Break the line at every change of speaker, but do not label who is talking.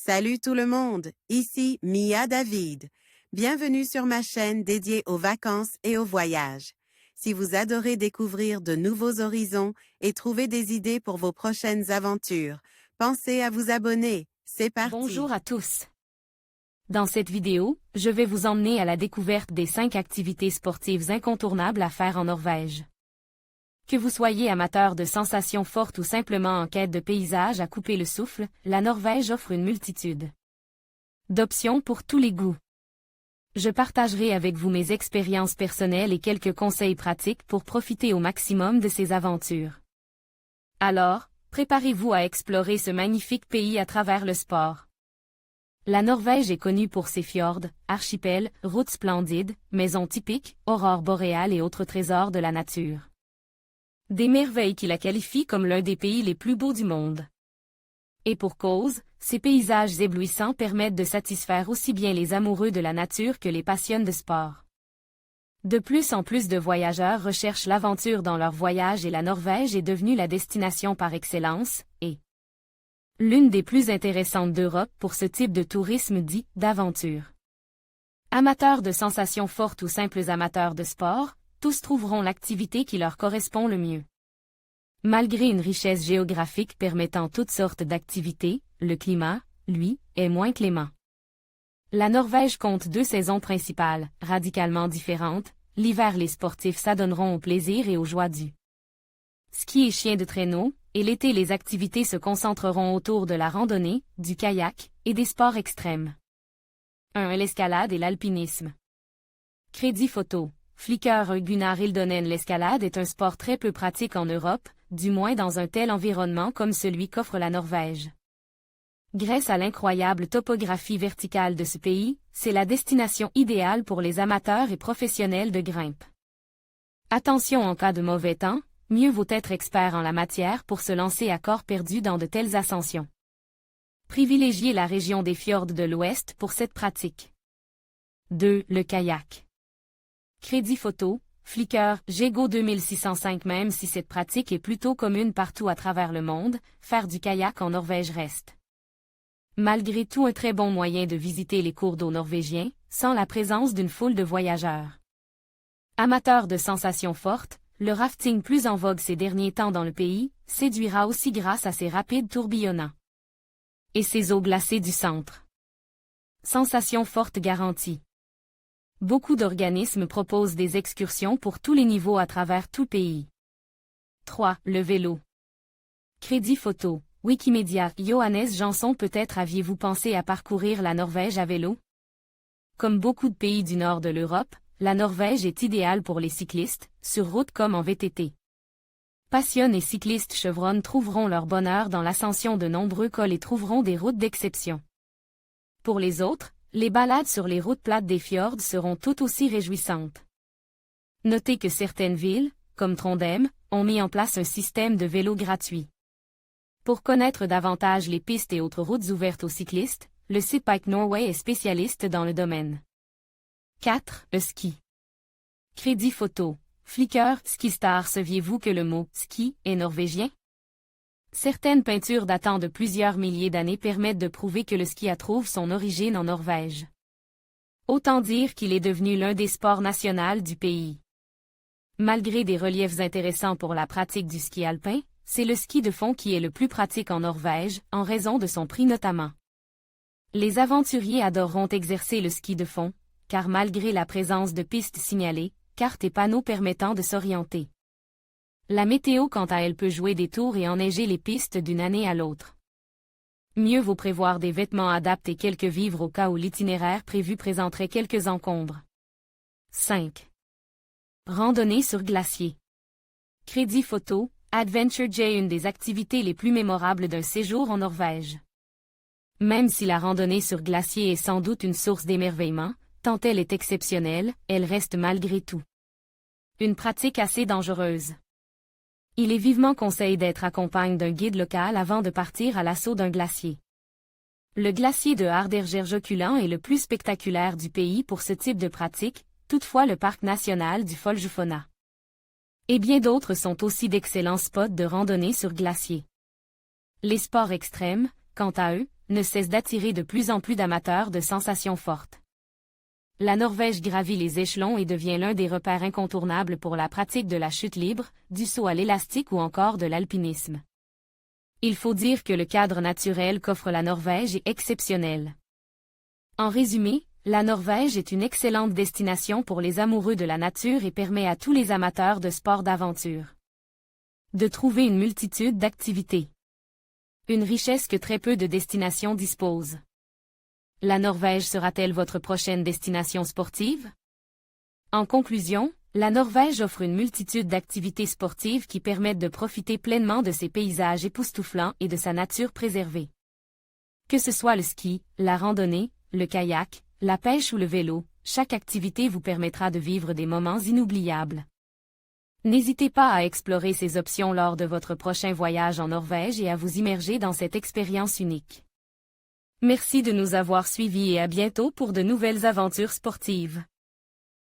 Salut tout le monde, ici Mia David. Bienvenue sur ma chaîne dédiée aux vacances et aux voyages. Si vous adorez découvrir de nouveaux horizons et trouver des idées pour vos prochaines aventures, pensez à vous abonner. C'est parti!
Bonjour à tous. Dans cette vidéo, je vais vous emmener à la découverte des 5 activités sportives incontournables à faire en Norvège. Que vous soyez amateur de sensations fortes ou simplement en quête de paysages à couper le souffle, la Norvège offre une multitude d'options pour tous les goûts. Je partagerai avec vous mes expériences personnelles et quelques conseils pratiques pour profiter au maximum de ces aventures. Alors, préparez-vous à explorer ce magnifique pays à travers le sport. La Norvège est connue pour ses fjords, archipels, routes splendides, maisons typiques, aurores boréales et autres trésors de la nature. Des merveilles qui la qualifient comme l'un des pays les plus beaux du monde. Et pour cause, ces paysages éblouissants permettent de satisfaire aussi bien les amoureux de la nature que les passionnés de sport. De plus en plus de voyageurs recherchent l'aventure dans leur voyage et la Norvège est devenue la destination par excellence, et l'une des plus intéressantes d'Europe pour ce type de tourisme dit d'aventure. Amateurs de sensations fortes ou simples amateurs de sport, tous trouveront l'activité qui leur correspond le mieux. Malgré une richesse géographique permettant toutes sortes d'activités, le climat, lui, est moins clément. La Norvège compte 2 saisons principales, radicalement différentes. L'hiver, les sportifs s'adonneront au plaisir et aux joies du ski et chien de traîneau, et l'été, les activités se concentreront autour de la randonnée, du kayak, et des sports extrêmes. 1. L'escalade et l'alpinisme. Crédit photo. Flickr Gunnar Hildonen. L'escalade est un sport très peu pratique en Europe, du moins dans un tel environnement comme celui qu'offre la Norvège. Grâce à l'incroyable topographie verticale de ce pays, c'est la destination idéale pour les amateurs et professionnels de grimpe. Attention en cas de mauvais temps, mieux vaut être expert en la matière pour se lancer à corps perdu dans de telles ascensions. Privilégiez la région des fjords de l'Ouest pour cette pratique. 2. Le kayak. Crédit photo, Flickr, Jego 2605. Même si cette pratique est plutôt commune partout à travers le monde, faire du kayak en Norvège reste malgré tout un très bon moyen de visiter les cours d'eau norvégiens, sans la présence d'une foule de voyageurs. Amateur de sensations fortes, le rafting plus en vogue ces derniers temps dans le pays, séduira aussi grâce à ses rapides tourbillonnants et ses eaux glacées du centre. Sensations fortes garanties. Beaucoup d'organismes proposent des excursions pour tous les niveaux à travers tout le pays. 3. Le vélo. Crédit photo. Wikimedia. Johannes Jansson. Peut-être aviez-vous pensé à parcourir la Norvège à vélo? Comme beaucoup de pays du nord de l'Europe, la Norvège est idéale pour les cyclistes, sur route comme en VTT. Passionnés cyclistes chevronnés trouveront leur bonheur dans l'ascension de nombreux cols et trouveront des routes d'exception. Pour les autres, les balades sur les routes plates des fjords seront tout aussi réjouissantes. Notez que certaines villes, comme Trondheim, ont mis en place un système de vélo gratuit. Pour connaître davantage les pistes et autres routes ouvertes aux cyclistes, le site Bike Norway est spécialiste dans le domaine. 4. Le ski. Crédit photo. Flickr Skistar. Saviez-vous que le mot « ski » est norvégien? Certaines peintures datant de plusieurs milliers d'années permettent de prouver que le ski trouve son origine en Norvège. Autant dire qu'il est devenu l'un des sports nationaux du pays. Malgré des reliefs intéressants pour la pratique du ski alpin, c'est le ski de fond qui est le plus pratique en Norvège, en raison de son prix notamment. Les aventuriers adoreront exercer le ski de fond, car malgré la présence de pistes signalées, cartes et panneaux permettant de s'orienter. La météo quant à elle peut jouer des tours et enneiger les pistes d'une année à l'autre. Mieux vaut prévoir des vêtements adaptés et quelques vivres au cas où l'itinéraire prévu présenterait quelques encombres. 5. Randonnée sur glacier. Crédit photo, Adventure J. Une des activités les plus mémorables d'un séjour en Norvège. Même si la randonnée sur glacier est sans doute une source d'émerveillement, tant elle est exceptionnelle, elle reste malgré tout une pratique assez dangereuse. Il est vivement conseillé d'être accompagné d'un guide local avant de partir à l'assaut d'un glacier. Le glacier de Hardangerfjorden est le plus spectaculaire du pays pour ce type de pratique, toutefois le parc national du Folgefonna et bien d'autres sont aussi d'excellents spots de randonnée sur glacier. Les sports extrêmes, quant à eux, ne cessent d'attirer de plus en plus d'amateurs de sensations fortes. La Norvège gravit les échelons et devient l'un des repères incontournables pour la pratique de la chute libre, du saut à l'élastique ou encore de l'alpinisme. Il faut dire que le cadre naturel qu'offre la Norvège est exceptionnel. En résumé, la Norvège est une excellente destination pour les amoureux de la nature et permet à tous les amateurs de sports d'aventure de trouver une multitude d'activités. Une richesse que très peu de destinations disposent. La Norvège sera-t-elle votre prochaine destination sportive? En conclusion, la Norvège offre une multitude d'activités sportives qui permettent de profiter pleinement de ses paysages époustouflants et de sa nature préservée. Que ce soit le ski, la randonnée, le kayak, la pêche ou le vélo, chaque activité vous permettra de vivre des moments inoubliables. N'hésitez pas à explorer ces options lors de votre prochain voyage en Norvège et à vous immerger dans cette expérience unique. Merci de nous avoir suivis et à bientôt pour de nouvelles aventures sportives.